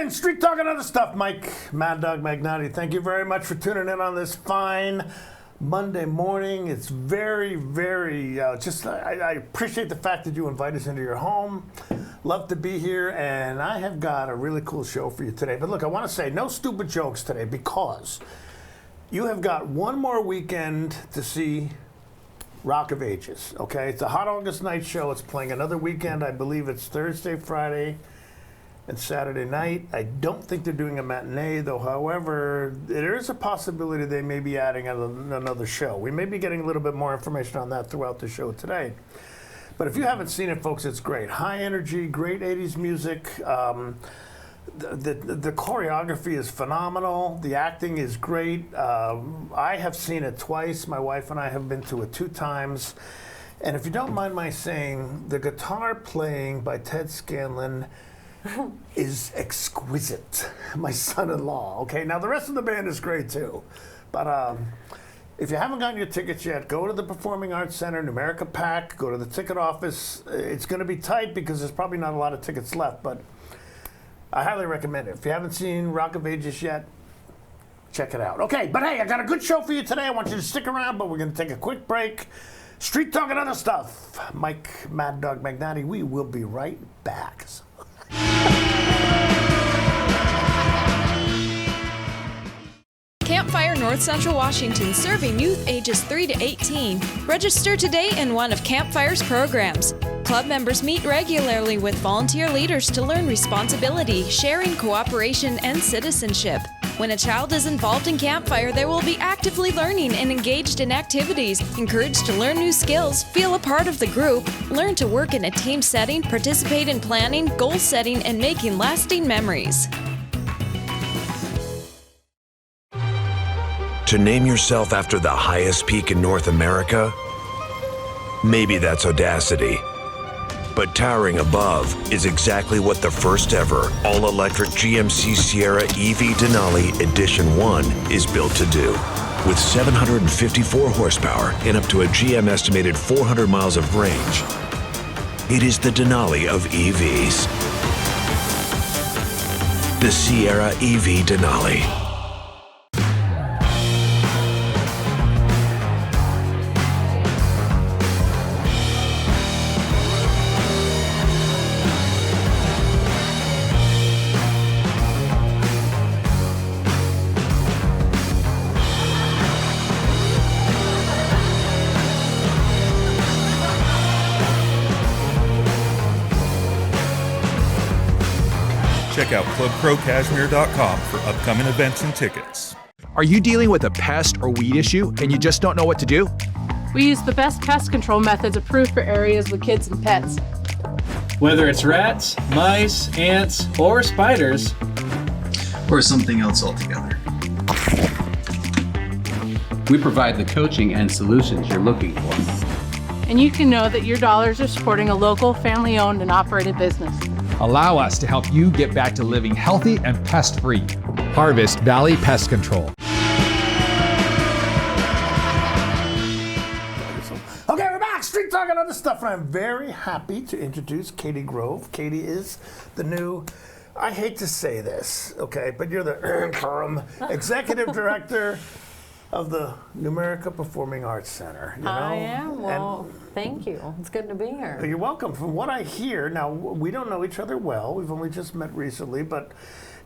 Street Talk and Other Stuff. Mike, Mad Dog Magnotti, thank you very much for tuning in on this fine Monday morning. It's very, very, I appreciate the fact that you invite us into your home. Love to be here, and I have got a really cool show for you today. But look, I want to say no stupid jokes today because you have got one more weekend to see Rock of Ages, okay? It's a Hot August Night show. It's playing another weekend. I believe it's Thursday, Friday, and Saturday night. I don't think they're doing a matinee, though. However, there is a possibility they may be adding another show. We may be getting a little bit more information on that throughout the show today. But if you haven't seen it, folks, it's great. High energy, great 80s music. The choreography is phenomenal. The acting is great. I have seen it twice. My wife and I have been to it 2 times. And if you don't mind my saying, the guitar playing by Ted Scanlon is exquisite. My son-in-law. Okay, now the rest of the band is great too, but if you haven't gotten your tickets yet, go to the Performing Arts Center, Numerica Pack. Go to the ticket office. It's going to be tight because there's probably not a lot of tickets left, but I highly recommend it. If you haven't seen Rock of Ages yet, check it out. Okay, but hey, I got a good show for you today. I want you to stick around, but we're going to take a quick break. Street Talk and Other Stuff. Mike, Mad Dog Magnotti. We will be right back. Campfire North Central Washington, serving youth ages 3 to 18. Register today in one of Campfire's programs. Club members meet regularly with volunteer leaders to learn responsibility, sharing, cooperation, and citizenship. When a child is involved in Campfire, they will be actively learning and engaged in activities, encouraged to learn new skills, feel a part of the group, learn to work in a team setting, participate in planning, goal setting, and making lasting memories. To name yourself after the highest peak in North America? Maybe that's audacity. But towering above is exactly what the first ever all-electric GMC Sierra EV Denali Edition 1 is built to do. With 754 horsepower and up to a GM estimated 400 miles of range, it is the Denali of EVs. The Sierra EV Denali. Check out ClubProCashmere.com for upcoming events and tickets. Are you dealing with a pest or weed issue and you just don't know what to do? We use the best pest control methods approved for areas with kids and pets. Whether it's rats, mice, ants, or spiders, or something else altogether, we provide the coaching and solutions you're looking for. And you can know that your dollars are supporting a local, family-owned and operated business. Allow us to help you get back to living healthy and pest-free. Harvest Valley Pest Control. Okay, we're back. Street Talk and Other Stuff. And I'm very happy to introduce Katie Grove. Katie is the new, I hate to say this, okay, but you're the executive director of the Numerica Performing Arts Center. You know? I am. Well, thank you. It's good to be here. You're welcome. From what I hear, now we don't know each other well. We've only just met recently, but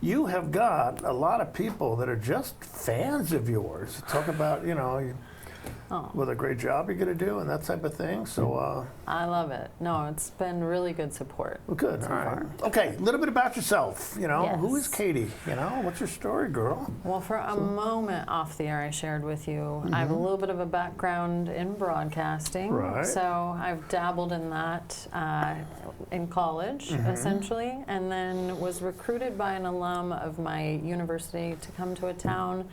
you have got a lot of people that are just fans of yours. Talk about, what a great job you're going to do and that type of thing. So I love it. No, it's been really good support. Well, good. So all right. far. Okay, a little bit about yourself. Yes. Who is Katie? What's your story, girl? Well, for a moment off the air, I shared with you, I have a little bit of a background in broadcasting. Right. So I've dabbled in that in college, essentially, and then was recruited by an alum of my university to come to a town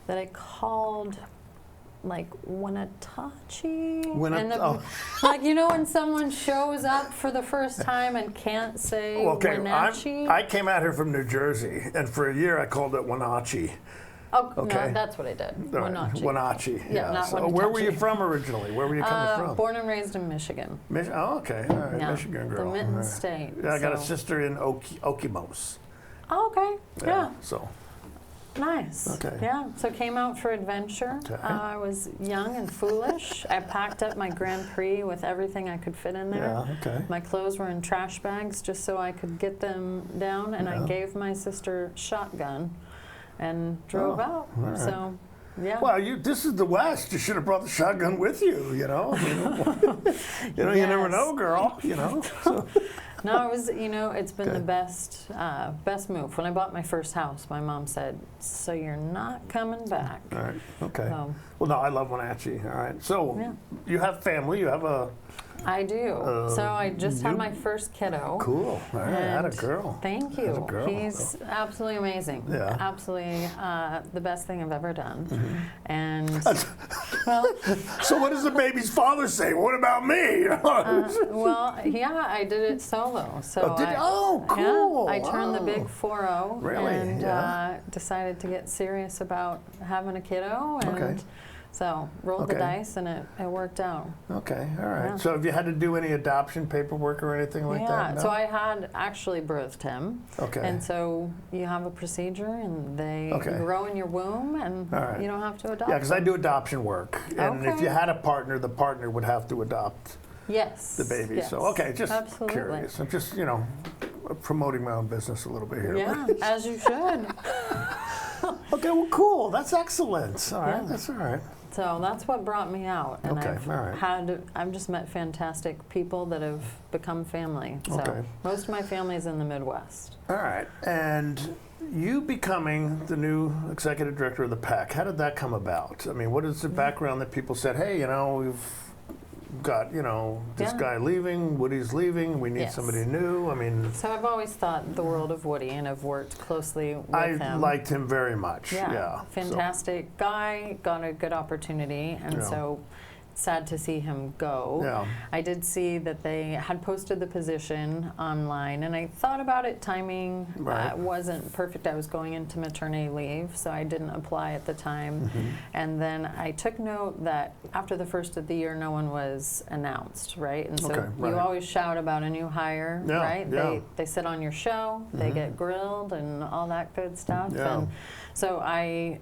that I called like Wenatchee. Oh. Like, you know, when someone shows up for the first time and can't say Okay, Wenatchee? I came out here from New Jersey, and for a year I called it Wenatchee. Oh, okay. no, that's what I did. All right, Wenatchee. Wenatchee. Yeah, not So where were you Wenatchee. from originally? Where were you coming from? Born and raised in Michigan. Oh, okay. All right, Yeah, Michigan girl. the Mitten All right. State. Yeah, I got a so- sister in Okemos. Oh, okay. Yeah. So, Nice. Okay. Yeah. So came out for adventure. Okay. I was young and foolish. I packed up my Grand Prix with everything I could fit in there. yeah, okay. My clothes were in trash bags just so I could get them down, and I gave my sister shotgun and drove Oh, out. all right. So, yeah. Well, this is the West. You should have brought the shotgun with you, you know? You never Yes. know, girl, you know? So, No, it was, it's been Okay. the best move. When I bought my first house, my mom said, "So you're not coming back." all right, okay. So, Well, no, I love Wenatchee, all right. So, Yeah. you have family, you have a, I do. So I just had my first kiddo. cool, all right, had a And girl. Thank Had a you. girl. He's absolutely amazing. Yeah. Absolutely the best thing I've ever done. Mm-hmm. And well, So what does the baby's father say? What about me? yeah, I did it solo. So Oh, cool. I turned the Wow. big 4-0 Really? and Yeah. decided to get serious about having a kiddo. And Okay. so rolled the Okay. dice and it worked out. Okay, all right. Yeah. So have you had to do any adoption paperwork or anything like that? Yeah, so I had actually birthed him. Okay. And so you have a procedure and they Okay. grow in your womb and All right. you don't have to adopt Yeah, because I them. do adoption work. And if Okay. you had a partner, the partner would have to adopt Yes. the baby. Yes. So, okay, just Absolutely. curious. I'm just, promoting my own business a little bit here. Yeah, as you should. Okay, well, cool. That's excellent. All right, Yeah. that's all right. So that's what brought me out. And Okay, all right. I've just met fantastic people that have become family. So Okay. most of my family is in the Midwest. All right. And you becoming the new executive director of the PAC, how did that come about? I mean, what is the background that people said, hey, we've got, this Yeah. guy leaving, Woody's leaving, we need Yes. somebody new? I mean, So I've always thought the world of Woody and have worked closely with I him. liked him very much. Yeah, Yeah. fantastic guy, got a good opportunity, and Yeah. so sad to see him go. Yeah. I did see that they had posted the position online, and I thought about it. Timing Right. wasn't perfect. I was going into maternity leave, so I didn't apply at the time. Mm-hmm. And then I took note that after the first of the year, no one was announced, right? And so Okay, right. you always shout about a new hire, Yeah, right? yeah. They sit on your show, they get grilled, and all that good stuff. Yeah. And so I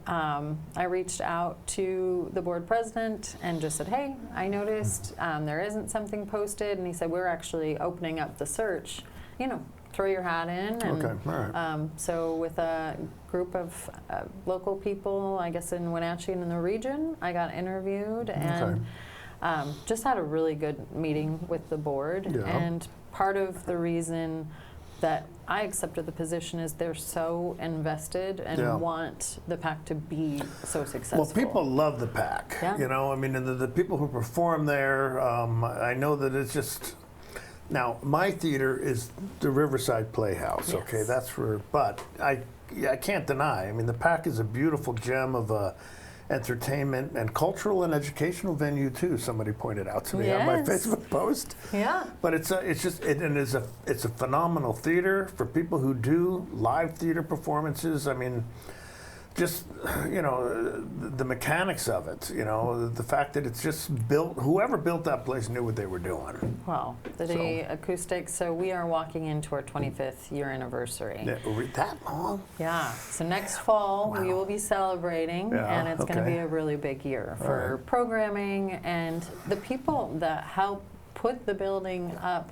reached out to the board president and just said, hey, I noticed there isn't something posted. And he said, we're actually opening up the search. Throw your hat in. And, Okay, all right. so with a group of local people, I guess in Wenatchee and in the region, I got interviewed and just had a really good meeting with the board. Yeah. And part of the reason that I accepted the position is they're so invested and Yeah. want the PAC to be so successful. Well, people love the PAC. Yeah. I mean, and the people who perform there, I know that it's just. Now, my theater is the Riverside Playhouse. Yes. Okay, that's but I can't deny. I mean, the PAC is a beautiful gem of a entertainment and cultural and educational venue too. Somebody pointed out to me on my Yes. Facebook post. Yeah. But it's a phenomenal theater for people who do live theater performances. I mean, just the mechanics of it. The fact that it's just built. Whoever built that place knew what they were doing. Well, the acoustics. So we are walking into our 25th year anniversary. That long? Yeah. So next fall we will be celebrating, Yeah, and it's going to okay. be a really big year for programming, and the people that help put the building up,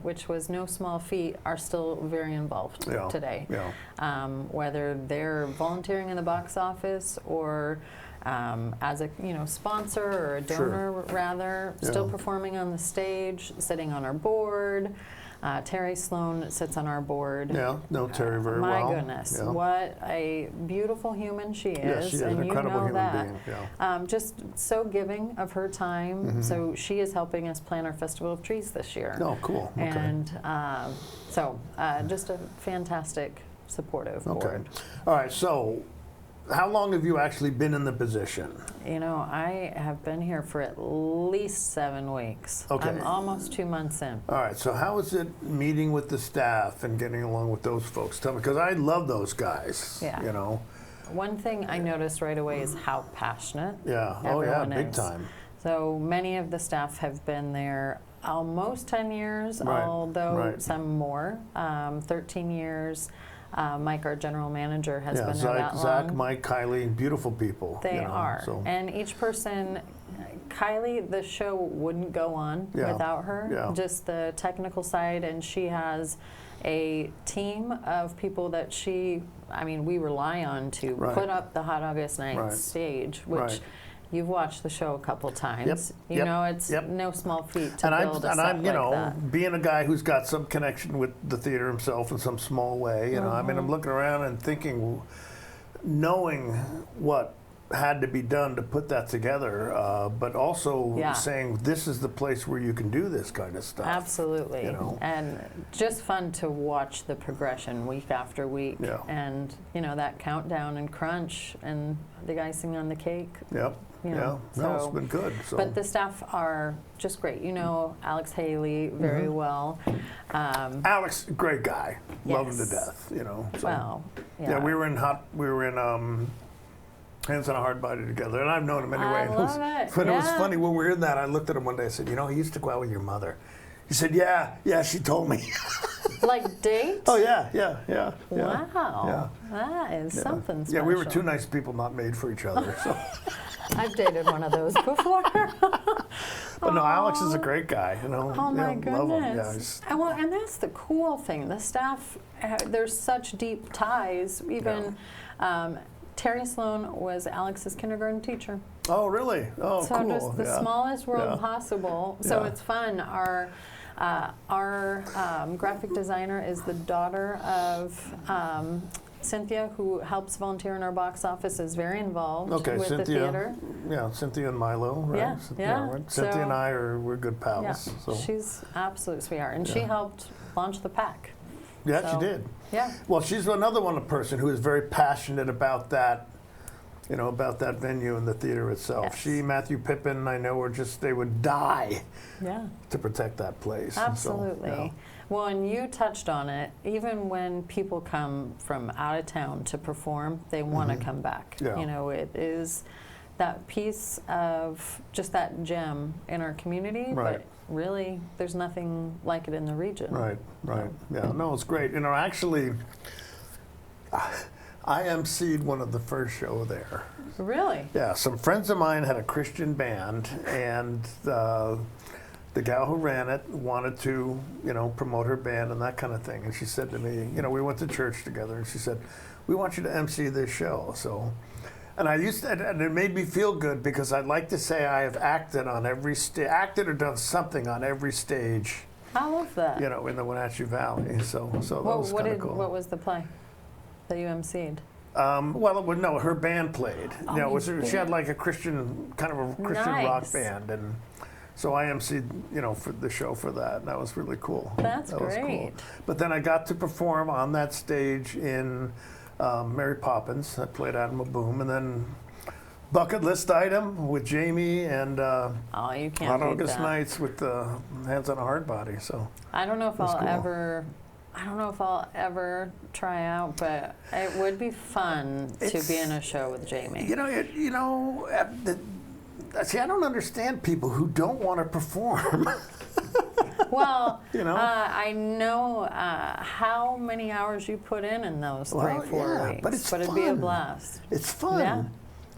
which was no small feat, are still very involved today. Yeah. Whether they're volunteering in the box office or as a sponsor or a donor, rather, still Yeah. performing on the stage, sitting on our board. Terry Sloan sits on our board. Yeah, know Terry very My well. goodness, Yeah. what a beautiful human she is. Yes, she is and an you incredible know human that. being. Yeah. Just so giving of her time. Mm-hmm. So she is helping us plan our Festival of Trees this year. Oh, cool. Okay. And just a fantastic, supportive Okay. board. All right. So, how long have you actually been in the position? You know, I have been here for at least 7 weeks. Okay. I'm almost 2 months in. All right, so how is it meeting with the staff and getting along with those folks? Tell me, because I love those guys. Yeah. You know. One thing I noticed right away is how passionate Yeah. Oh yeah, everyone big is. time. So many of the staff have been there almost 10 years, Right, although right. some more, 13 years. Mike, our general manager, has Yeah, been there that Zach, long. Mike, Kylie, beautiful people. They you know, are. So. And each person, Kylie, the show wouldn't go on Yeah, without her, yeah. just the technical side. And she has a team of people that we rely on to Right. put up the Hot August Night Right. stage, which Right. you've watched the show a couple times. You yep, know, it's yep. no small feat to And build a I'm, set you like know, that. being a guy who's got some connection with the theater himself in some small way, you know, I mean, I'm looking around and thinking, knowing what had to be done to put that together, but also Yeah. saying this is the place where you can do this kind of stuff. Absolutely. You know. And just fun to watch the progression week after week. Yeah. And, you know, that countdown and crunch and the icing on the cake. Yep. You Yeah. know, No, it's so- been good. So. But the staff are just great. You know Alex Haley very well. Alex, great guy. Love him to Yes. death. You know. So. Well, Yeah, we were in Hands on a Hard Body together, and I've known him anyway. I And love it, But it was yeah. funny when we were in that. I looked at him one day. I said, "You know, he used to go out with your mother." He said, "Yeah, she told me." Like date? Oh yeah. Wow. That is something special. Yeah, we were two nice people not made for each other. So. I've dated one of those before. But no, Alex is a great guy. You know. Oh my yeah, love him. Yeah, goodness! And that's the cool thing. The staff, there's such deep ties. Even Terry Sloan was Alex's kindergarten teacher. oh really? Oh So cool. just the yeah. smallest world Yeah. possible. So Yeah. it's fun. Our graphic designer is the daughter of Cynthia, who helps volunteer in our box office, is very involved Okay, with Cynthia. the theater. Yeah, Cynthia and Milo, right? Yeah, Cynthia, yeah. right? Cynthia and So- we're good pals. Yeah, So. she's absolute sweetheart, and she helped launch the pack. Yeah, she So, did. Yeah. Well, she's another one, a person who is very passionate about that, you know, about that venue and the theater itself. Yes. She, Matthew Pippin, I know, they would die Yeah. to protect that place. And so, Absolutely. yeah. Well, and you touched on it. Even when people come from out of town to perform, they want to come back. Yeah. You know, it is that piece of just that gem in our community, Right. but really, there's nothing like it in the region. Right, right. Yeah, no, it's great. You know, actually, I emceed one of the first show there. Really? Yeah, some friends of mine had a Christian band, and the gal who ran it wanted to, you know, promote her band and that kind of thing. And she said to me, you know, we went to church together, and she said, "We want you to MC this show." So, and and it made me feel good because I'd like to say I have acted on every acted or done something on every stage, I love that. you know, in the Wenatchee Valley. So that was what kind of cool. What was the play that you emceed? No, her band played. Oh, You know, you she had did? like a Christian rock Nice. band, and so I emceed, you know, for the show for that. And that was really cool. That's that was cool. great. But then I got to perform on that stage in Mary Poppins. I played Admiral Boom, and then Bucket List Item with Jamie and Oh, you can't Hot beat August that. Nights with Hands on a Hard Body. So I don't know if That's I'll cool. ever. I don't know if I'll ever try out, but it would be fun to It's- be in a show with Jamie. See, I don't understand people who don't want to perform. Well, You know? I know how many hours you put in those Well, 3-4 yeah, weeks, but it's it'd be a fun. blast. It's fun. Yeah.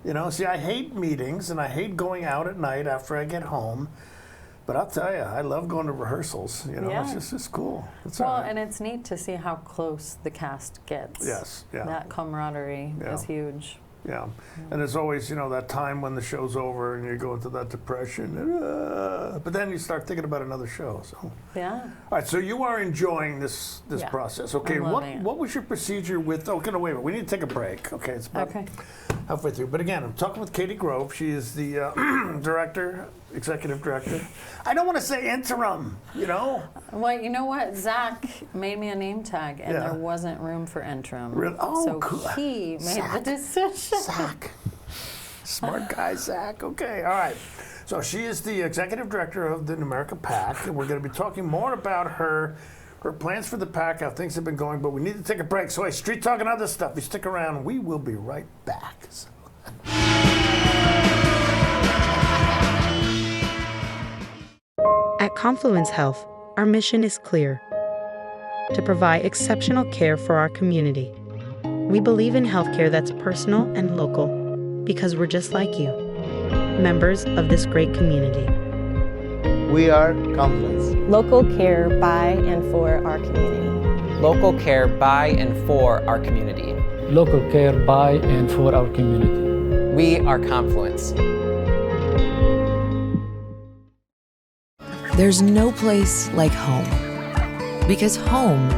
You know, see, I hate meetings and I hate going out at night after I get home. But I'll tell you, I love going to rehearsals. You know, Yeah. it's cool. It's Well, all right. and it's neat to see how close the cast gets. Yes, yeah. That camaraderie Yeah. is huge. Yeah. And there's always, you know, that time when the show's over and you go into that depression. And, but then you start thinking about another show. So, all Yeah. right. So you are enjoying this Yeah. process. Okay. I'm What loving it. what was your procedure with? Okay, no, wait a minute. We need to take a break. Okay. It's about, Okay. halfway through. But again, I'm talking with Katie Grove. She is the executive director. I don't want to say interim, you know? Well, you know what? Zach made me a name tag, and there wasn't room for interim. Really? Oh, so cool. he made Zach. the decision. Zach. Smart guy, Zach. Okay, all right. So she is the executive director of the Numerica PAC, and we're going to be talking more about her plans for the PAC, how things have been going, but we need to take a break. So, hey, Street Talk and other stuff, you stick around. We will be right back. At Confluence Health, our mission is clear: to provide exceptional care for our community. We believe in healthcare that's personal and local because we're just like you, members of this great community. We are Confluence. Local care by and for our community. Local care by and for our community. Local care by and for our community. We are Confluence. There's no place like home, because home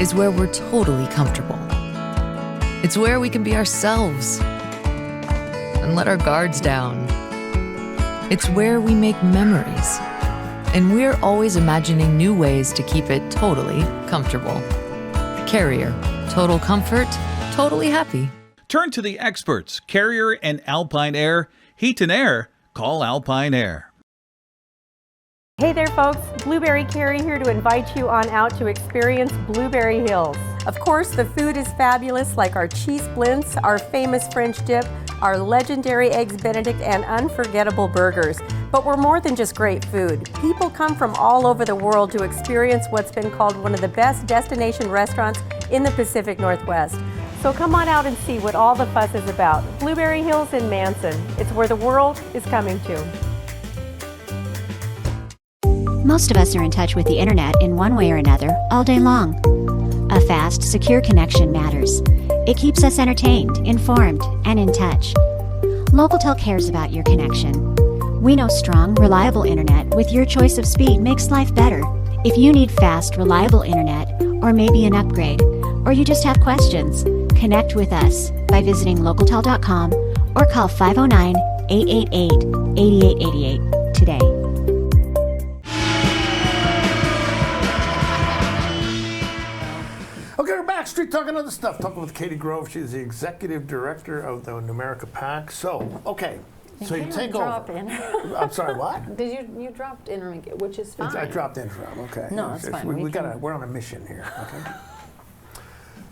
is where we're totally comfortable. It's where we can be ourselves and let our guards down. It's where we make memories, and we're always imagining new ways to keep it totally comfortable. Carrier, total comfort, totally happy. Turn to the experts, Carrier and Alpine Air. Heat and air, call Alpine Air. Hey there folks, Blueberry Carrie here to invite you on out to experience Blueberry Hills. Of course, the food is fabulous, like our cheese splints, our famous French dip, our legendary Eggs Benedict, and unforgettable burgers. But we're more than just great food. People come from all over the world to experience what's been called one of the best destination restaurants in the Pacific Northwest. So come on out and see what all the fuss is about. Blueberry Hills in Manson. It's where the world is coming to. Most of us are in touch with the internet in one way or another all day long. A fast, secure connection matters. It keeps us entertained, informed, and in touch. Local cares about your connection. We know strong, reliable internet with your choice of speed makes life better. If you need fast, reliable internet, or maybe an upgrade, or you just have questions, connect with us by visiting localtel.com or call 509-888-8888 today. Okay, we're back. Street Talk and other stuff. Talking with Katie Grove. She's the executive director of the Numerica PAC. So, okay. So you take over. I'm sorry, what? Did you dropped interim, which is fine. I dropped interim. Okay. No, that's fine. We're on a mission here. Okay.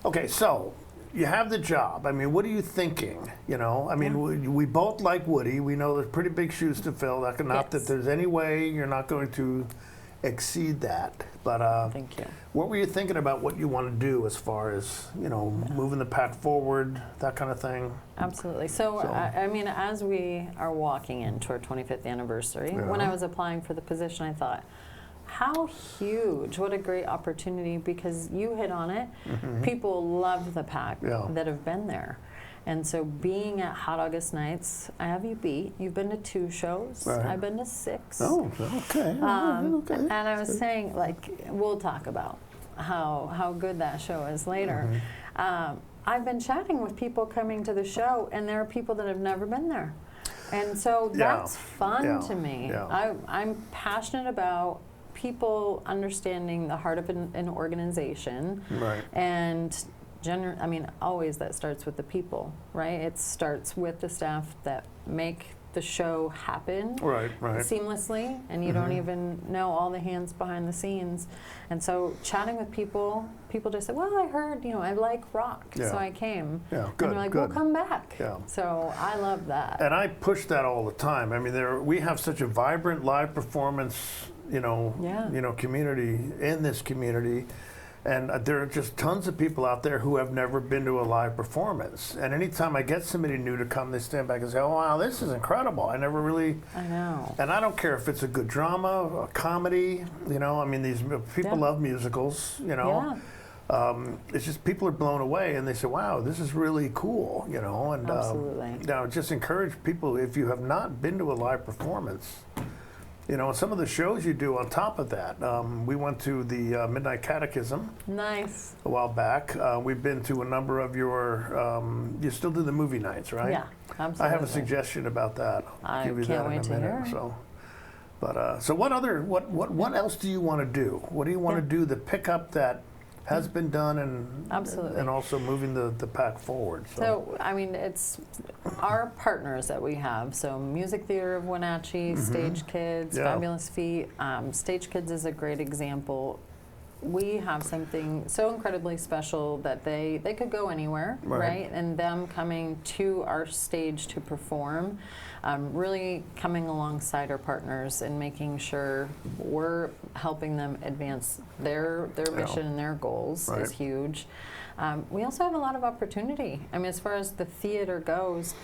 Okay, so you have the job. I mean, what are you thinking? You know, I mean, we both like Woody. We know there's pretty big shoes to fill. Not that there's any way you're not going to exceed that. But thank you. What were you thinking about what you want to do as far as, you know, moving the PAC forward, that kind of thing? Absolutely. So. I mean, as we are walking into our 25th anniversary, when I was applying for the position, I thought, how huge, what a great opportunity, because you hit on it. Mm-hmm. People love the PAC that have been there. And so being at Hot August Nights, I have you beat. You've been to 2 shows. Right. I've been to 6. Oh, okay. Okay. And I was saying, like, we'll talk about how good that show is later. Mm-hmm. I've been chatting with people coming to the show, and there are people that have never been there. And so that's fun to me. Yeah. I'm passionate about people understanding the heart of an organization. Right. And I mean, always that starts with the people, right? It starts with the staff that make the show happen seamlessly, and you don't even know all the hands behind the scenes. And so chatting with people just say, well, I heard, you know, I like rock, so I came. Yeah, good, and you're like, well, come back. Yeah. So I love that. And I push that all the time. I mean, we have such a vibrant live performance, community in this community. And there are just tons of people out there who have never been to a live performance. And anytime I get somebody new to come, they stand back and say, oh, wow, this is incredible. I never really... I know. And I don't care if it's a good drama, a comedy, you know. I mean, these people love musicals, you know. Yeah. It's just people are blown away and they say, wow, this is really cool, you know. And absolutely. Now, just encourage people, if you have not been to a live performance, You know, some of the shows you do on top of that. We went to the Midnight Catechism. Nice. A while back. We've been to a number of your, you still do the movie nights, right? Yeah, absolutely. I have a suggestion about that. I give you can't that wait in to a minute. hear it. So, but so what else do you want to do? What do you want to do to pick up that has been done and also moving the pack forward? So, I mean, it's our partners that we have. So Music Theater of Wenatchee, Stage Kids, Fabulous Feet. Stage Kids is a great example. We have something so incredibly special that they could go anywhere, right? And them coming to our stage to perform, really coming alongside our partners and making sure we're helping them advance their mission and their goals is huge. We also have a lot of opportunity. I mean, as far as the theater goes,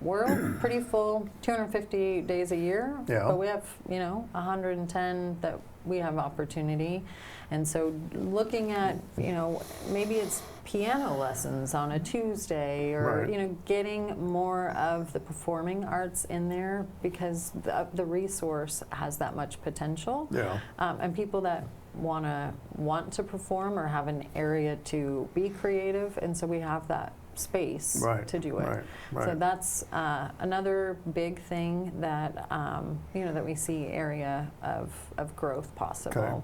we're pretty full, 250 days a year, but we have, 110 that we have opportunity. And so looking at, maybe it's piano lessons on a Tuesday or, getting more of the performing arts in there because the resource has that much potential. And people that want to perform or have an area to be creative, and so we have that space to do it. So that's another big thing that that we see area of growth possible. Okay.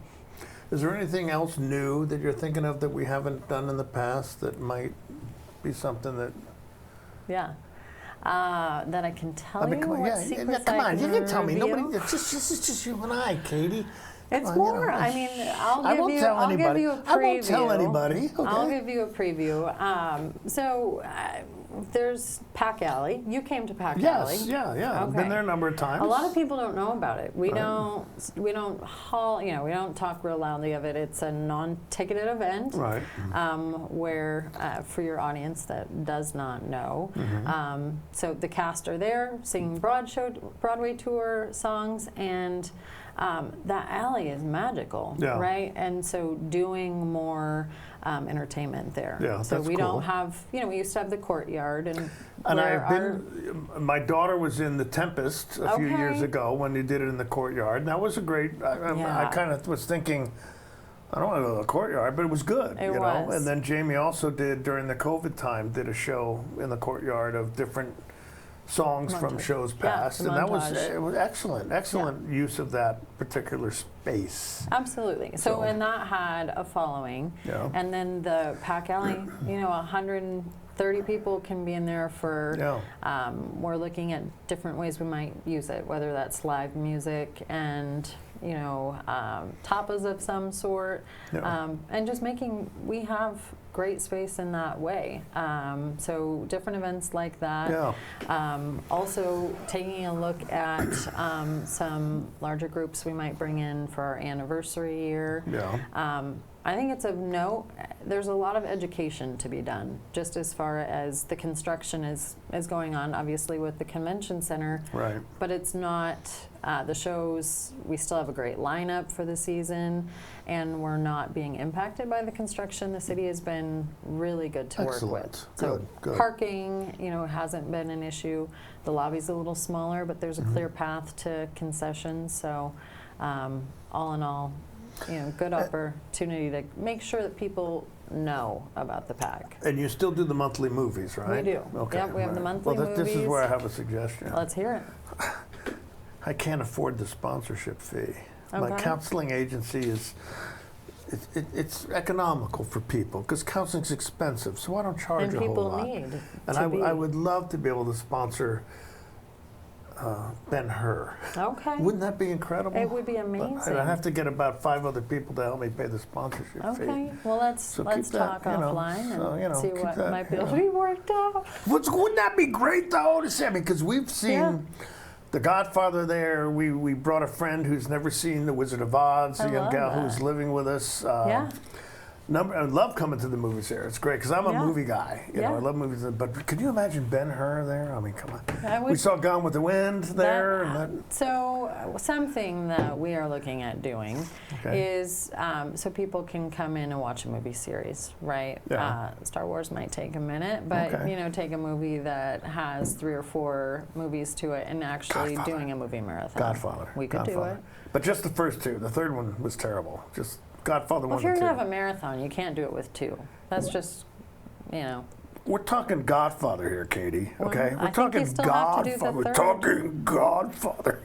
Is there anything else new that you're thinking of that we haven't done in the past that might be something that? That I can tell you. Come on, come on, you can tell me. Nobody. It's just you and I, Katie. It's more. I mean, I'll give you a preview. I won't tell anybody. Okay. I'll give you a preview. There's Pack Alley. You came to Pack Alley. Yes, yeah. I've been there a number of times. A lot of people don't know about it. We don't talk real loudly of it. It's a non-ticketed event, where for your audience that does not know. So the cast are there singing Broadway tour songs, and that alley is magical, right? And so doing more entertainment there. So we don't have, we used to have the courtyard, and my daughter was in The Tempest a few years ago when they did it in the courtyard, and that was a great. I kind of was thinking, I don't want to go to the courtyard, but it was good, you know. And then Jamie also did during the COVID time did a show in the courtyard of different songs from shows past, and that was excellent use of that particular space. Absolutely. So and that had a following, and then the Pack Alley, 130 people can be in there for. We're looking at different ways we might use it, whether that's live music and tapas of some sort, and just we have great space in that way. So different events like that. Also taking a look at some larger groups we might bring in for our anniversary year. I think it's of note, there's a lot of education to be done, just as far as the construction is going on, obviously with the convention center. But it's not, the shows, we still have a great lineup for the season, and we're not being impacted by the construction. The city has been really good to work with. So parking, hasn't been an issue. The lobby's a little smaller, but there's a clear path to concessions. So all in all, good opportunity to make sure that people know about the pack. And you still do the monthly movies, right? We do. Okay. Yep, we have the monthly movies. This is where I have a suggestion. Let's hear it. I can't afford the sponsorship fee. My counseling agency it's economical for people because counseling's expensive, so I don't charge a whole lot. And people need. And I would love to be able to sponsor Ben-Hur. Okay. Wouldn't that be incredible? It would be amazing. I'd have to get about 5 other people to help me pay the sponsorship fee. Okay. Well, let's talk offline and see what might be able to be worked out. Wouldn't that be great, though, to see? I mean, because we've seen The Godfather there. We brought a friend who's never seen The Wizard of Oz, a young gal who's living with us. I love coming to the movies there. It's great because I'm a movie guy. You know, I love movies. But could you imagine Ben-Hur there? I mean, come on. We saw Gone with the Wind there. So something that we are looking at doing is so people can come in and watch a movie series, right? Yeah. Star Wars might take a minute, but you know, take a movie that has 3 or 4 movies to it and actually doing a movie marathon. Godfather. We could do it. But just the first 2. The third one was terrible. Just Godfather 1 and 2. If you're going to have a marathon, you can't do it with 2. That's just, you know. We're talking Godfather here, Katie. Okay, I think you still have to do the We're third. talking Godfather.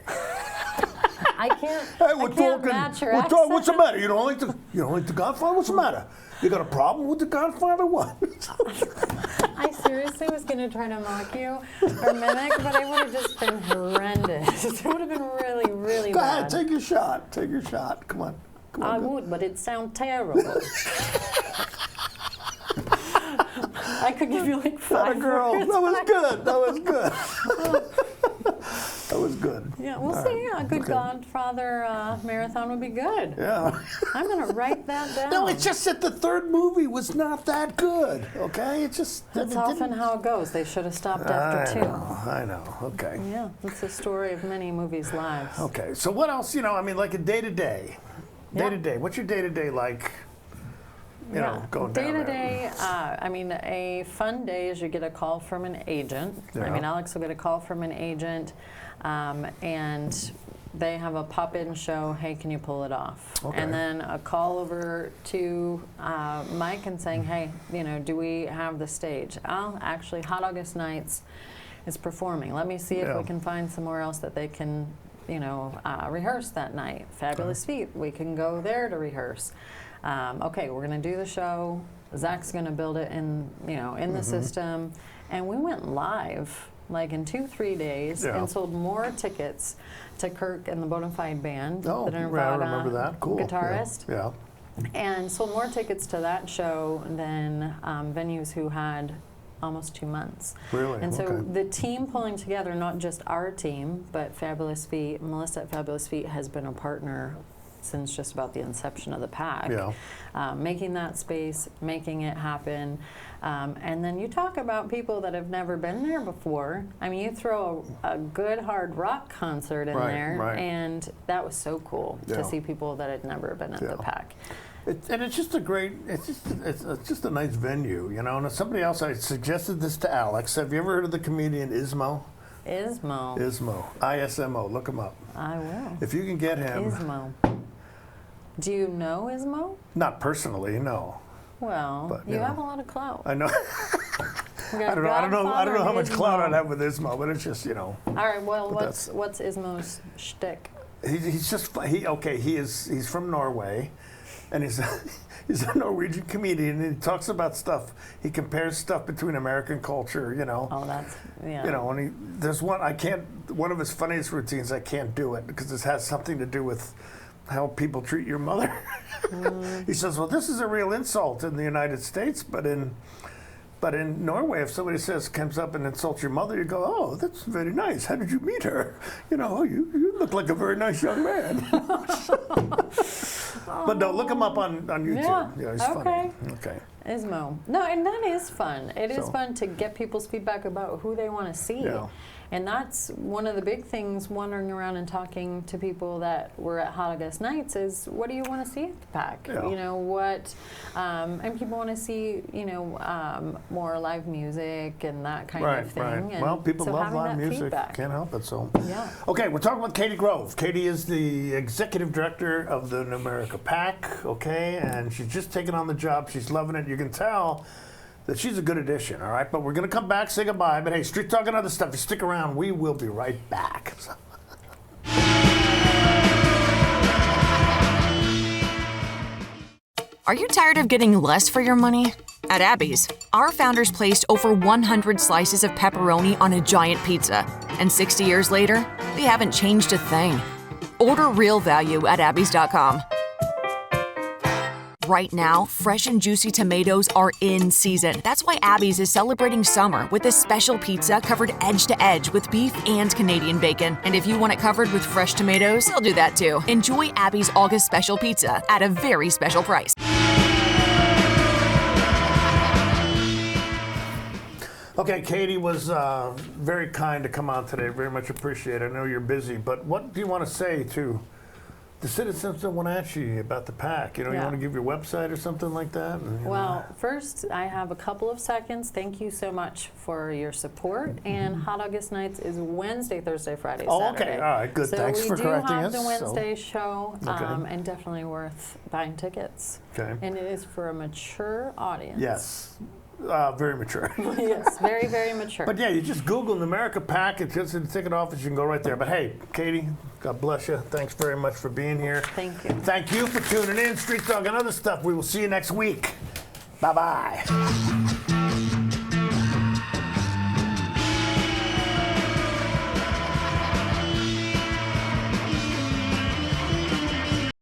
I can't. Hey, we're I can't talking. match your We're accent. talking. What's the matter? You don't like the Godfather? What's the matter? You got a problem with the Godfather? What? I seriously was going to try to mock you or mimic, but it would have just been horrendous. It would have been really, really Go bad. ahead, take your shot. Take your shot. Come on. I would, but it sounds terrible. I could give you like 5 girl. words. That was good. That was good. That was good. Yeah, we'll All see. right. Yeah, a good Godfather marathon would be good. Yeah. I'm going to write that down. No, it's just that the third movie was not that good. Okay, it just. That's often how it goes. They should have stopped after 2. I know. Okay. Yeah, it's the story of many movies' lives. Okay, so what else? You know, I mean, like a day to day. Day to day. What's your day to day like? You know, going down there. Day to day, I mean, a fun day is you get a call from an agent. Yeah. I mean, Alex will get a call from an agent, and they have a pop-in show. Hey, can you pull it off? Okay. And then a call over to Mike and saying, hey, you know, do we have the stage? Actually, Hot August Nights is performing. Let me see if we can find somewhere else that they can, you know, rehearse that night. Fabulous Feet, we can go there to rehearse. Okay, we're going to do the show. Zach's going to build it in, you know, in the system. And we went live like in 2-3 days and sold more tickets to Kirk and the Bonafide Band, the Nirvana I remember that. Cool. guitarist. Yeah. And sold more tickets to that show than venues who had almost 2 months. Really? And so the team pulling together, not just our team, but Fabulous Feet, Melissa at Fabulous Feet has been a partner since just about the inception of the pack. Yeah. Making that space, making it happen. And then you talk about people that have never been there before. I mean, you throw a good hard rock concert in there, and that was so cool to see people that had never been at the pack. And it's just a great, it's just a nice venue, you know. And somebody else, I suggested this to Alex. Have you ever heard of the comedian Ismo? Ismo. Ismo. ISMO. Look him up. I will. If you can get him. Ismo. Do you know Ismo? Not personally, no. Well, but, you have a lot of clout. I know. I don't know how much clout I'd have with Ismo, but it's just, you know. All right. Well, what's Ismo's shtick? He's from Norway, and he's a Norwegian comedian, and he talks about stuff. He compares stuff between American culture, you know. Oh, that's yeah. You know, and there's one one of his funniest routines. I can't do it because this has something to do with how people treat your mother. He says, well, this is a real insult in the United States, but in Norway, if somebody comes up and insults your mother, you go, oh, that's very nice. How did you meet her? You know, you look like a very nice young man. But no, look him up on YouTube. Yeah, he's funny. Okay. Ismo. No, and that is fun. It is fun to get people's feedback about who they want to see. Yeah. And that's one of the big things, wandering around and talking to people that were at Hot August Nights, is what do you want to see at the pack? Yeah. You know, what, and people want to see, you know, more live music and that kind of thing. Right. And well, people so love live music. Feedback. Can't help it. So, yeah. Okay, we're talking about Katie Grove. Katie is the executive director of the New America Pack, okay? And she's just taken on the job. She's loving it. You can tell that she's a good addition, all right? But we're going to come back, say goodbye. But hey, Street Talk and other stuff, you stick around. We will be right back. Are you tired of getting less for your money? At Abby's, our founders placed over 100 slices of pepperoni on a giant pizza. And 60 years later, they haven't changed a thing. Order real value at abbys.com. Right now, fresh and juicy tomatoes are in season. That's why Abby's is celebrating summer with a special pizza covered edge to edge with beef and Canadian bacon. And if you want it covered with fresh tomatoes, they'll do that too. Enjoy Abby's August special pizza at a very special price. Okay, Katie was very kind to come on today. Very much appreciate it. I know you're busy, but what do you want to say to the citizens of Wenatchee about the PAC? You know, you want to give your website or something like that? And, well, first, I have a couple of seconds. Thank you so much for your support. And Hot August Nights is Wednesday, Thursday, Friday, Saturday. Okay. All right. Good. So Thanks for correcting us. we do have the Wednesday show, Okay. and definitely worth buying tickets. Okay. And it is for a mature audience. Yes. Very mature. Yes, very, very mature. But yeah, you just Google Numerica PAC. It's just in the ticket office. You can go right there. But hey, Katie, God bless you. Thanks very much for being here. Thank you. Thank you for tuning in. Street Talk and other stuff. We will see you next week. Bye-bye.